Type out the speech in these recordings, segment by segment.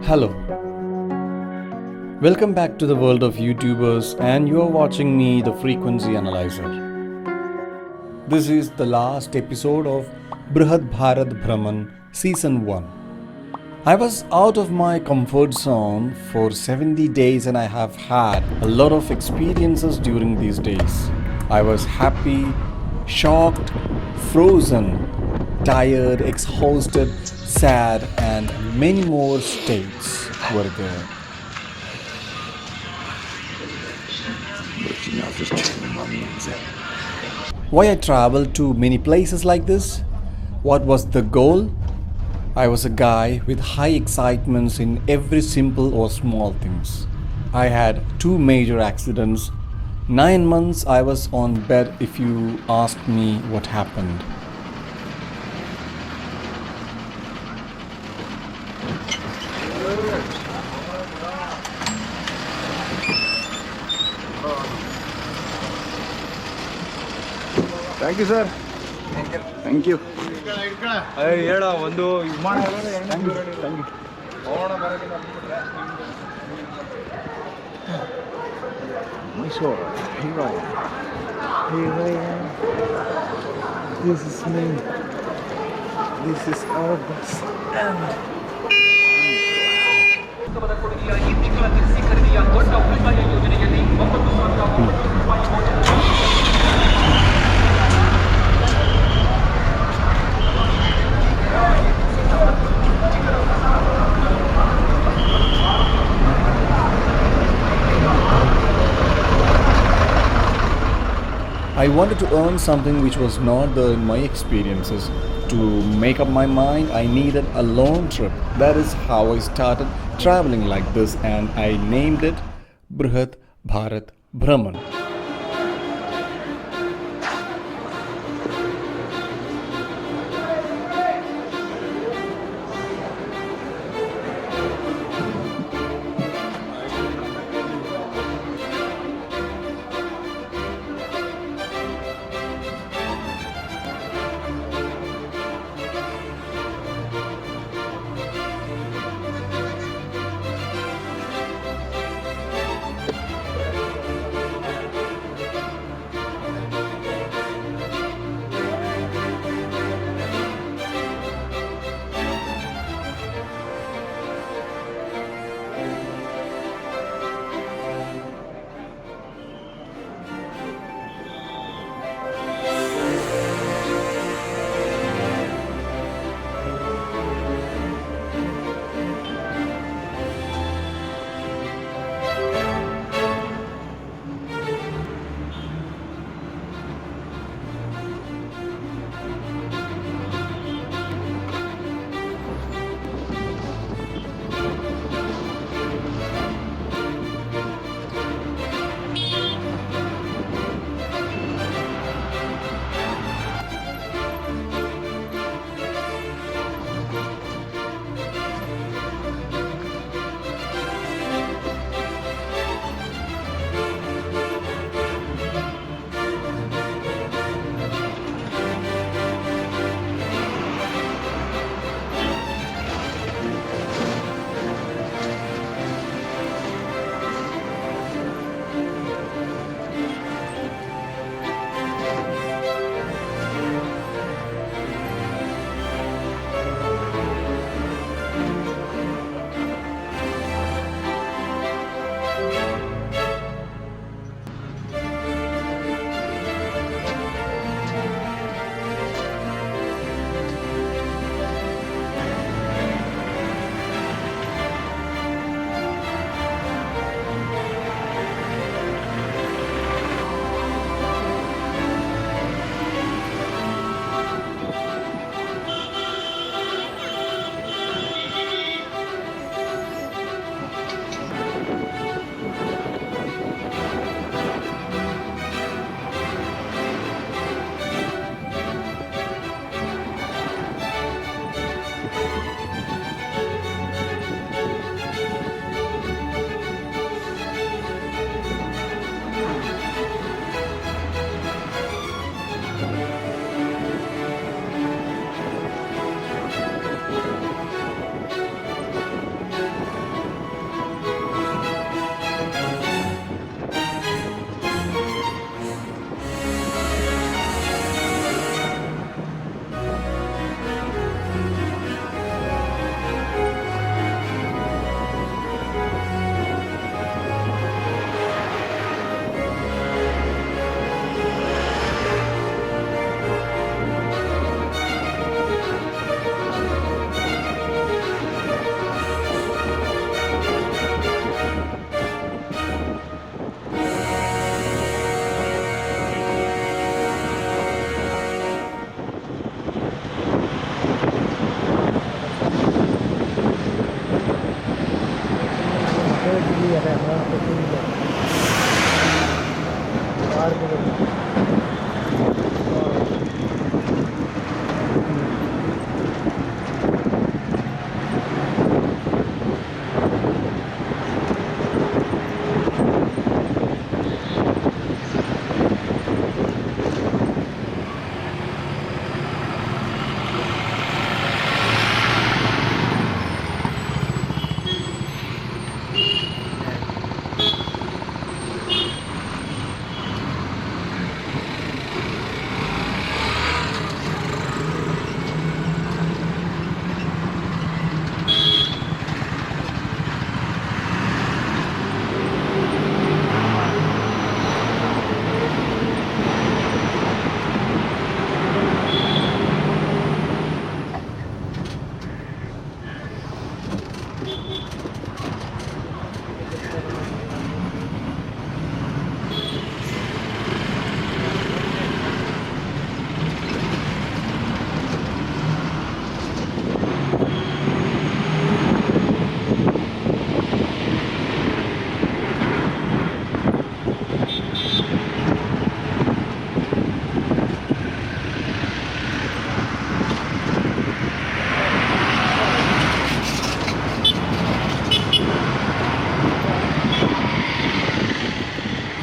Hello, welcome back to the world of YouTubers, and you are watching me, the Frequency Analyzer. This is the last episode of Bruhath Bharath Bhraman Season 1. I was out of my comfort zone for 70 days and I have had a lot of experiences during these days. I was happy, shocked, frozen, tired, exhausted, sad, and many more states were there. Why I traveled to many places like this? What was the goal? I was a guy with high excitements in every simple or small things. I had two major accidents. 9 months I was on bed if you asked me what happened. Thank you, sir. Thank you. ಹೇಳ ಒಂದು Mysuru This is me. This is our bus. I wanted to earn something which was not there in my experiences. To make up my mind, I needed a long trip. That is how I started traveling like this, and I named it Bruhath Bharath Bhraman.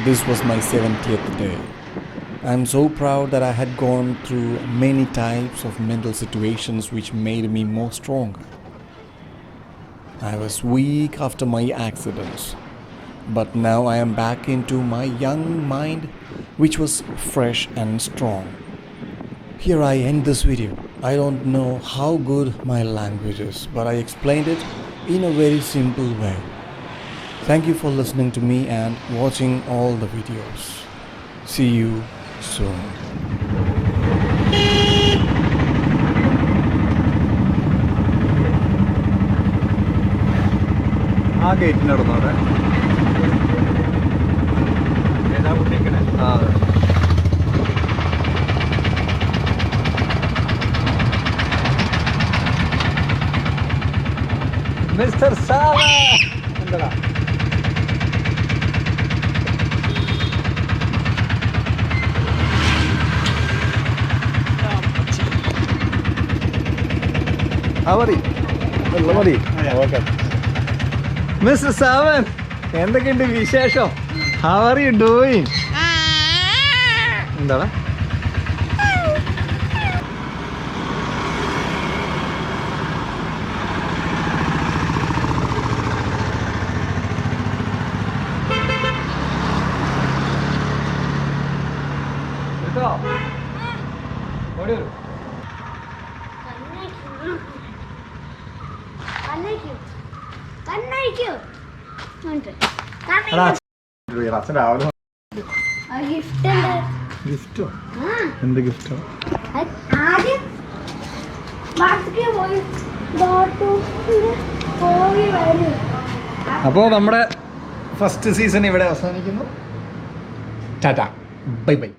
This was my 70th day. I'm so proud that I had gone through many types of mental situations which made me more stronger. I was weak after my accidents, but now I am back into my young mind which was fresh and strong. Here I end this video. I don't know how good my language is, but I explained it in a very simple way. Thank you for listening to me and watching all the videos. See you soon. ആ ഗേറ്റിൻ്റെ അവിടെ നോട്ടെ mister സാവ എന്താ മതി മതി okay mister Sawan എന്തൊക്കെയുണ്ട് വിശേഷം? How are you doing? എന്താണ് അച്ഛൻ രാവിലെ ഗിഫ്റ്റോ? എന്ത് ഗിഫ്റ്റോ? അപ്പോൾ നമ്മുടെ ഫസ്റ്റ് സീസൺ ഇവിടെ അവസാനിക്കുന്നു. Tata, bye bye.